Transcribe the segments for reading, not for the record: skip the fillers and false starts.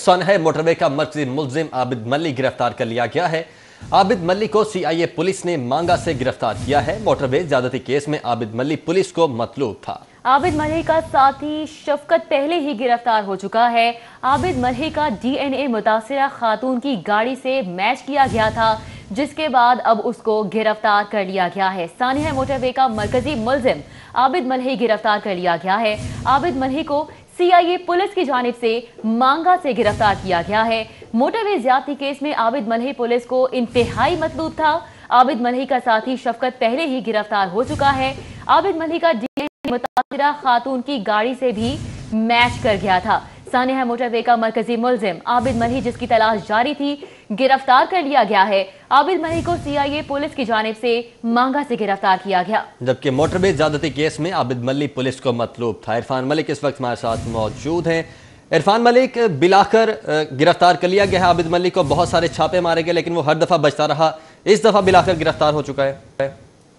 सनहे motorway का मर्कजी मुलजिम आबिद मलिक गिरफ्तार कर लिया गया है। आबिद मलिक को सीआईए पुलिस ने मांगा से गिरफ्तार किया है। मोटरवे ज्यादती केस में आबिद मलिक पुलिस को मतलूब था। आबिद मलिक का साथी शफकत पहले ही गिरफ्तार हो चुका है। आबिद मलिक का डीएनए मुतासिरा खातून की गाड़ी से मैच किया गया था, जिसके बाद अब उसको गिरफ्तार कर लिया गया है। सानिया मोटरवे का मरकजी मुलजिम आबिद मलिक गिरफ्तार कर लिया गया है। आबिद मलिक को सीआईए पुलिस की जानिब से मांगा से गिरफ्तार किया गया है। मोटरवे ज्यादती केस में आबिद मलिक पुलिस को इंतहाई मतलूब था। आबिद मलिक का साथी शफकत पहले ही गिरफ्तार हो चुका है। आबिद मलिक का डीएनए मुतासिरा खातून की गाड़ी से भी मैच कर गया था। सानिया मोटरवे का मरकजी मुलजिम आबिद मलिक, जिसकी तलाश जारी थी, गिरफ्तार कर लिया गया है। आबिद मलिक को सीआईए पुलिस की जानिब से मांगा से गिरफ्तार किया गया, जबकि मोटरवे ज्यादती केस में आबिद मलिक पुलिस को मतलूब था। इरफान मलिक इस वक्त हमारे साथ मौजूद हैं। इरफान मलिक, बिलाकर गिरफ्तार कर लिया गया है। आबिद मलिक को बहुत सारे छापे मारे गए, लेकिन वो हर दफा बचता रहा। इस दफा बिलाकर गिरफ्तार हो चुका है।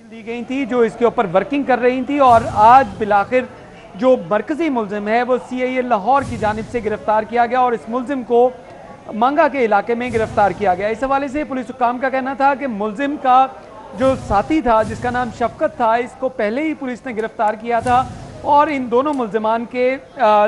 दी गई थी जो इसके ऊपर वर्किंग कर रही थी, और आज बिलाखिर जो मरकजी मुलजिम है वो सीआईए लाहौर की जानिब से गिरफ्तार किया गया और इस मुलजिम को मांगा के इलाके में गिरफ्तार किया गया। इस हवाले से पुलिस हुक्काम का कहना था कि मुलजिम का जो साथी था, जिसका नाम शफकत था, इसको पहले ही पुलिस ने गिरफ्तार किया था और इन दोनों मुलजिमान के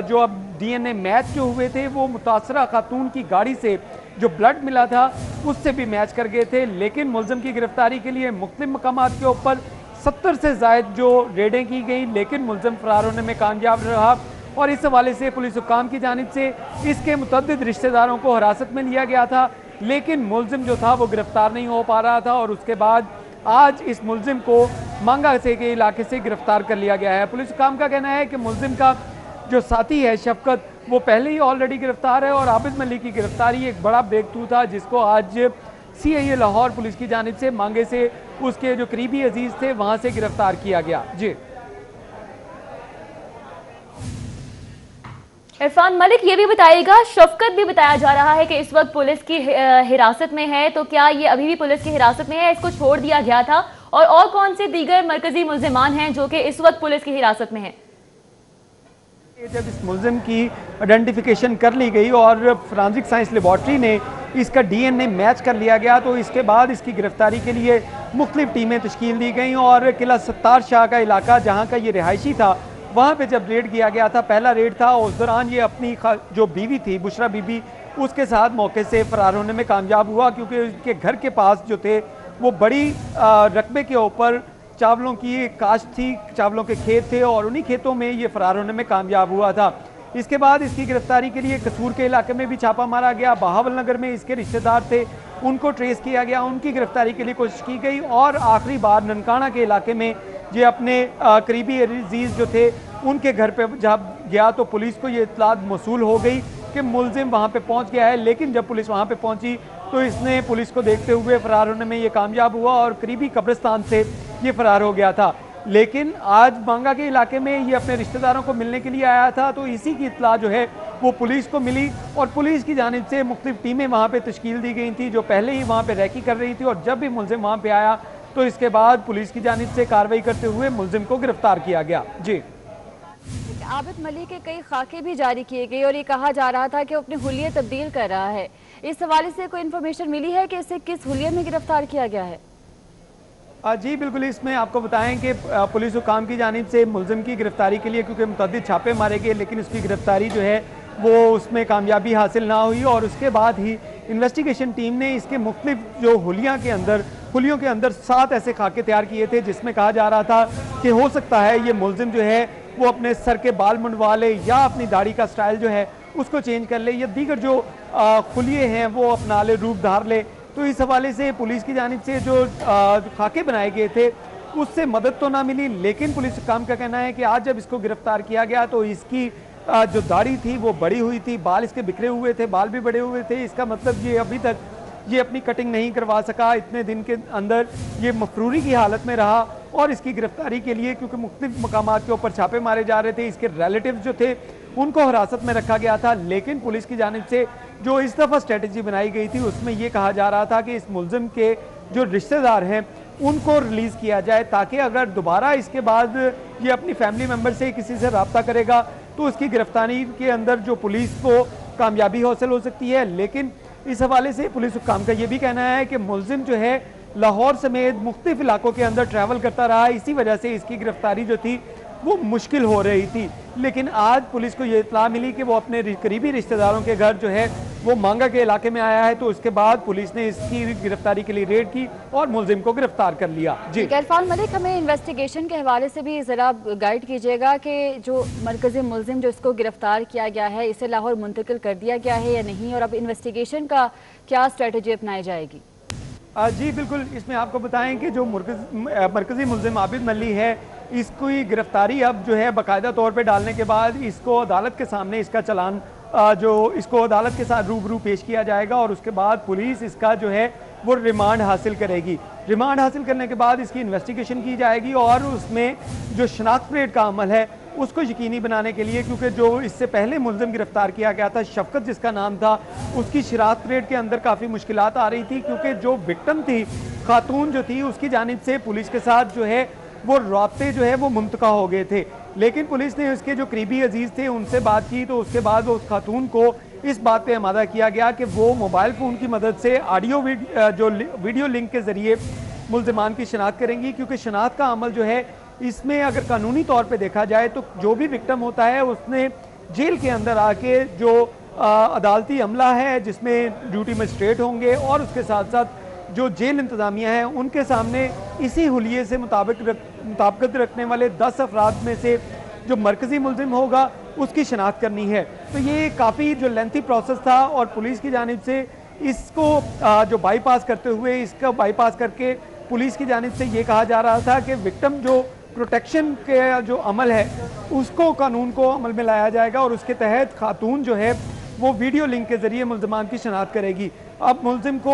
जो अब डीएनए मैच जो हुए थे वो मुतासरा खातून की गाड़ी से जो ब्लड मिला था उससे भी मैच कर गए थे। लेकिन मुलजिम की गिरफ्तारी के लिए मुख्तलिफ मकामात के ऊपर 70 से ज़ायद जो रेडें की गई, लेकिन मुलजिम फरार होने में कामयाब रहा। और इस हवाले से पुलिस हुक्काम की जानिब से इसके मुतअद्दिद रिश्तेदारों को हिरासत में लिया गया था, लेकिन मुलजिम जो था वो गिरफ्तार नहीं हो पा रहा था। और उसके बाद आज इस मुलजिम को मांगा से के इलाके से गिरफ्तार कर लिया गया है। पुलिस हुक्काम का कहना है कि मुलजिम का जो साथी है शफकत, वो पहले ही ऑलरेडी गिरफ्तार है और आबिद मलिक की गिरफ्तारी एक बड़ा ब्रेक थ्रू था, जिसको आज सीआईए लाहौर पुलिस की जानिब से मांगे से उसके जो करीबी अजीज थे वहां से गिरफ्तार किया गया। जी इरफान मलिक, ये भी बताइएगा, शफकत भी बताया जा रहा है कि इस वक्त पुलिस की हिरासत में है, तो क्या ये अभी भी पुलिस की हिरासत में है, इसको छोड़ दिया गया था? और कौन से दीगर मरकजी मुलजिमान हैं जो कि इस वक्त पुलिस की हिरासत में हैं? जब इस मुलजिम की आइडेंटिफिकेशन कर ली गई और फोरेंसिक साइंस लेबॉर्ट्री ने इसका डीएनए मैच कर लिया गया, तो इसके बाद इसकी गिरफ्तारी के लिए मुख्तलिफ टीमें तश्कील दी गई और किला सत्तार शाह का इलाका जहाँ का ये रिहायशी था, वहाँ पे जब रेड किया गया था, पहला रेड था, उस दौरान ये अपनी जो बीवी थी बुशरा बीबी, उसके साथ मौके से फरार होने में कामयाब हुआ, क्योंकि उसके घर के पास जो थे वो बड़ी रकबे के ऊपर चावलों की काश्त थी, चावलों के खेत थे और उन्हीं खेतों में ये फरार होने में कामयाब हुआ था। इसके बाद इसकी गिरफ्तारी के लिए कसूर के इलाके में भी छापा मारा गया। बहावल नगर में इसके रिश्तेदार थे, उनको ट्रेस किया गया, उनकी गिरफ्तारी के लिए कोशिश की गई और आखिरी बार ननकाना के इलाके में ये अपने करीबी अजीज जो थे उनके घर पे जब गया तो पुलिस को ये इत्तलात मौसूल हो गई कि मुलजिम वहाँ पे पहुँच गया है। लेकिन जब पुलिस वहाँ पे पहुँची तो इसने पुलिस को देखते हुए फरार होने में ये कामयाब हुआ और करीबी कब्रिस्तान से ये फरार हो गया था। लेकिन आज मांगा के इलाके में ये अपने रिश्तेदारों को मिलने के लिए आया था, तो इसी की इत्तला जो है वो पुलिस को मिली और पुलिस की जानिब से मुख्तलिफ टीमें वहाँ पे तश्कील दी गई थी जो पहले ही वहाँ पे रैकी कर रही थी। और जब भी मुलजिम वहाँ पे आया तो इसके बाद पुलिस की जानिब से कार्रवाई करते हुए मुलजिम को गिरफ्तार किया गया। जी, आबिद मलिक के कई खाके भी जारी किए गए और ये कहा जा रहा था कि वो अपने हुलिये तब्दील कर रहा है। इस हवाले से कोई इन्फॉर्मेशन मिली है कि इसे किस हुलिये में गिरफ्तार किया गया है? जी बिल्कुल, इसमें आपको बताएं कि पुलिस हुकाम की जानिब से मुलजिम की गिरफ्तारी के लिए क्योंकि मुतअद्दिद छापे मारे गए, लेकिन उसकी गिरफ्तारी जो है वो उसमें कामयाबी हासिल ना हुई और उसके बाद ही इन्वेस्टिगेशन टीम ने इसके मुख्तलिफ जो हुलियों के अंदर 7 ऐसे खाके तैयार किए थे जिसमें कहा जा रहा था कि हो सकता है ये मुलजिम जो है वो अपने सर के बाल मुंडवा ले या अपनी दाढ़ी का स्टाइल जो है उसको चेंज कर ले या दीगर जो खुलिये हैं वो अपना ले, रूप धार ले। तो इस हवाले से पुलिस की जानिब से जो खाके बनाए गए थे उससे मदद तो ना मिली, लेकिन पुलिस काम का कहना है कि आज जब इसको गिरफ्तार किया गया तो इसकी जो दाढ़ी थी वो बड़ी हुई थी, बाल इसके बिखरे हुए थे, बाल भी बड़े हुए थे। इसका मतलब ये अभी तक ये अपनी कटिंग नहीं करवा सका, इतने दिन के अंदर ये मफरूरी की हालत में रहा और इसकी गिरफ्तारी के लिए क्योंकि मुख्तलिफ मकामात के ऊपर छापे मारे जा रहे थे, इसके रिलेटिव्स जो थे उनको हिरासत में रखा गया था। लेकिन पुलिस की जानिब से जो इस दफ़ा स्ट्रेटजी बनाई गई थी उसमें ये कहा जा रहा था कि इस मुलजिम के जो रिश्तेदार हैं उनको रिलीज़ किया जाए ताकि अगर दोबारा इसके बाद ये अपनी फैमिली मेम्बर से किसी से रब्ता करेगा तो उसकी गिरफ्तारी के अंदर जो पुलिस को कामयाबी हासिल हो सकती है। लेकिन इस हवाले से पुलिस हुक्काम का ये भी कहना है कि मुलजिम जो है लाहौर समेत मुख्तलिफ इलाकों के अंदर ट्रैवल करता रहा, इसी वजह से इसकी गिरफ्तारी जो थी वो मुश्किल हो रही थी। लेकिन आज पुलिस को ये इत्तला मिली कि वो अपने करीबी रिश्तेदारों के घर जो है वो मांगा के इलाके में आया है, तो उसके बाद पुलिस ने इसकी गिरफ्तारी के लिए रेड की और मुलजिम को गिरफ्तार कर लिया। जी इरफान मलिक, हमें इन्वेस्टिगेशन के हवाले से भी ज़रा गाइड कीजिएगा कि जो मरकज़ी मुलजिम जो इसको गिरफ्तार किया गया है, इसे लाहौर मुंतकिल कर दिया गया है या नहीं, और अब इन्वेस्टिगेशन का क्या स्ट्रेटजी अपनाई जाएगी? जी बिल्कुल, इसमें आपको बताएं कि जो मरकज़ी मुलजिम आबिद मल्ली है, इसकी गिरफ्तारी अब जो है बाकायदा तौर पे डालने के बाद इसको अदालत के सामने इसका चालान जो इसको अदालत के साथ रूबरू पेश किया जाएगा और उसके बाद पुलिस इसका जो है वो रिमांड हासिल करेगी। रिमांड हासिल करने के बाद इसकी इन्वेस्टिगेशन की जाएगी और उसमें जो शनाख्त परेड का अमल है उसको यकीनी बनाने के लिए, क्योंकि जो इससे पहले मुलजिम गिरफ्तार किया गया था, शफकत जिसका नाम था, उसकी शनाख्त परेड के अंदर काफ़ी मुश्किलात आ रही थी, क्योंकि जो विक्टिम थी, खातून जो थी, उसकी जानिब से पुलिस के साथ जो है वो राब्ते जो है वो मुंतका हो गए थे। लेकिन पुलिस ने उसके जो करीबी अजीज़ थे उनसे बात की, तो उसके बाद उस खातून को इस बात पे आमादा किया गया कि वो मोबाइल फ़ोन की मदद से जो वीडियो लिंक के ज़रिए मुलजिमान की शनाख्त करेंगी, क्योंकि शनाख्त का अमल जो है इसमें अगर कानूनी तौर पे देखा जाए तो जो भी विक्टिम होता है उसने जेल के अंदर आके जो अदालती अमला है जिसमें ड्यूटी मजिस्ट्रेट होंगे और उसके साथ साथ जो जेल इंतज़ामिया है उनके सामने इसी हुलिये से मुताबिकत रखने वाले 10 अफराद में से जो मरकज़ी मुलजिम होगा उसकी शनाख्त करनी है। तो ये काफ़ी जो लेंथी प्रोसेस था और पुलिस की जानिब से इसको जो बाईपास करते हुए इसका बाईपास करके पुलिस की जानिब से ये कहा जा रहा था कि विक्टिम जो प्रोटेक्शन के जो अमल है उसको कानून को अमल में लाया जाएगा और उसके तहत खातून जो है वो वीडियो लिंक के ज़रिए मुलजमान की शनाख्त करेगी। अब मुलजिम को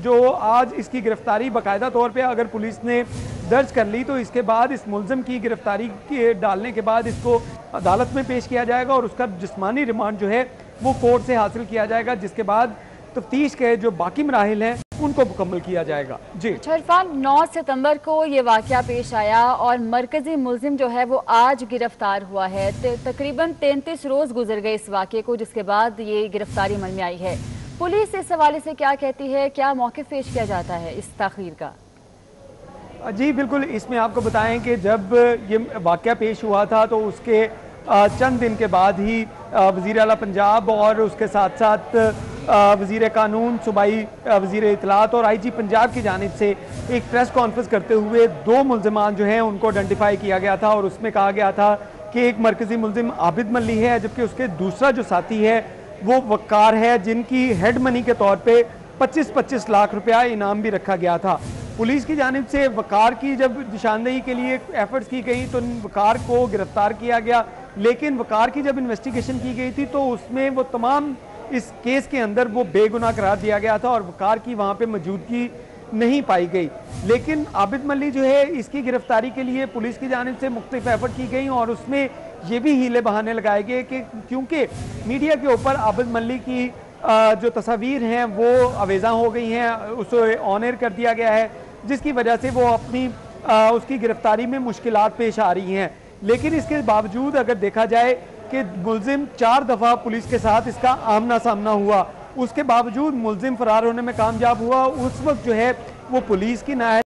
जो आज इसकी गिरफ्तारी बाकायदा तौर पे अगर पुलिस ने दर्ज कर ली तो इसके बाद इस मुलजिम की गिरफ्तारी के डालने के बाद इसको अदालत में पेश किया जाएगा और उसका जिस्मानी रिमांड जो है वो कोर्ट से हासिल किया जाएगा, जिसके बाद तफ्तीश के जो बाकी मराहिल हैं उनको मुकम्मल किया जाएगा। जी इरफान, 9 सितंबर को ये वाक़या पेश आया और मरकज़ी मुलजिम जो है वो आज गिरफ्तार हुआ है। तकरीबन 33 रोज़ गुजर गए इस वाक़े को, जिसके बाद ये गिरफ्तारी अमल में आई है। पुलिस इस हवाले से क्या कहती है, क्या मौक़िफ़ पेश किया जाता है इस ताख़ीर का? जी बिल्कुल, इसमें आपको बताएं कि जब ये वाक़या पेश हुआ था तो उसके चंद दिन के बाद ही वज़ीर आला पंजाब और उसके साथ साथ वज़ीर कानून, सूबाई वज़ीर इत्तलात और IG पंजाब की जानिब से एक प्रेस कॉन्फ्रेंस करते हुए 2 मुलजिमान जो हैं उनको आइडेंटिफाई किया गया था और उसमें कहा गया था कि एक मरकज़ी मुलजिम आबिद मल्ली है, जबकि उसके दूसरा जो साथी है वो वक़ार है, जिनकी हेड मनी के तौर पे 25-25 लाख रुपया इनाम भी रखा गया था। पुलिस की जानिब से वक़ार की जब निशानदेही के लिए एफर्ट्स की गई तो वक़ार को गिरफ्तार किया गया, लेकिन वक़ार की जब इन्वेस्टिगेशन की गई थी तो उसमें वो तमाम इस केस के अंदर वो बेगुनाह करार दिया गया था और वक़ार की वहाँ पे मौजूदगी नहीं पाई गई। लेकिन आबिद मल्ली जो है इसकी गिरफ्तारी के लिए पुलिस की जानिब से मुख्तलिफ एफर्ट की गई और उसमें ये भी हीले बहाने लगाए गए कि क्योंकि मीडिया के ऊपर आबिद मल्ली की जो तस्वीर हैं वो अवेज़ा हो गई हैं, उसे ऑन एयर कर दिया गया है, जिसकी वजह से वो अपनी उसकी गिरफ्तारी में मुश्किलात पेश आ रही हैं। लेकिन इसके बावजूद अगर देखा जाए कि मुलजिम 4 दफ़ा पुलिस के साथ इसका आमना सामना हुआ, उसके बावजूद मुलजिम फरार होने में कामयाब हुआ। उस वक्त जो है वो पुलिस की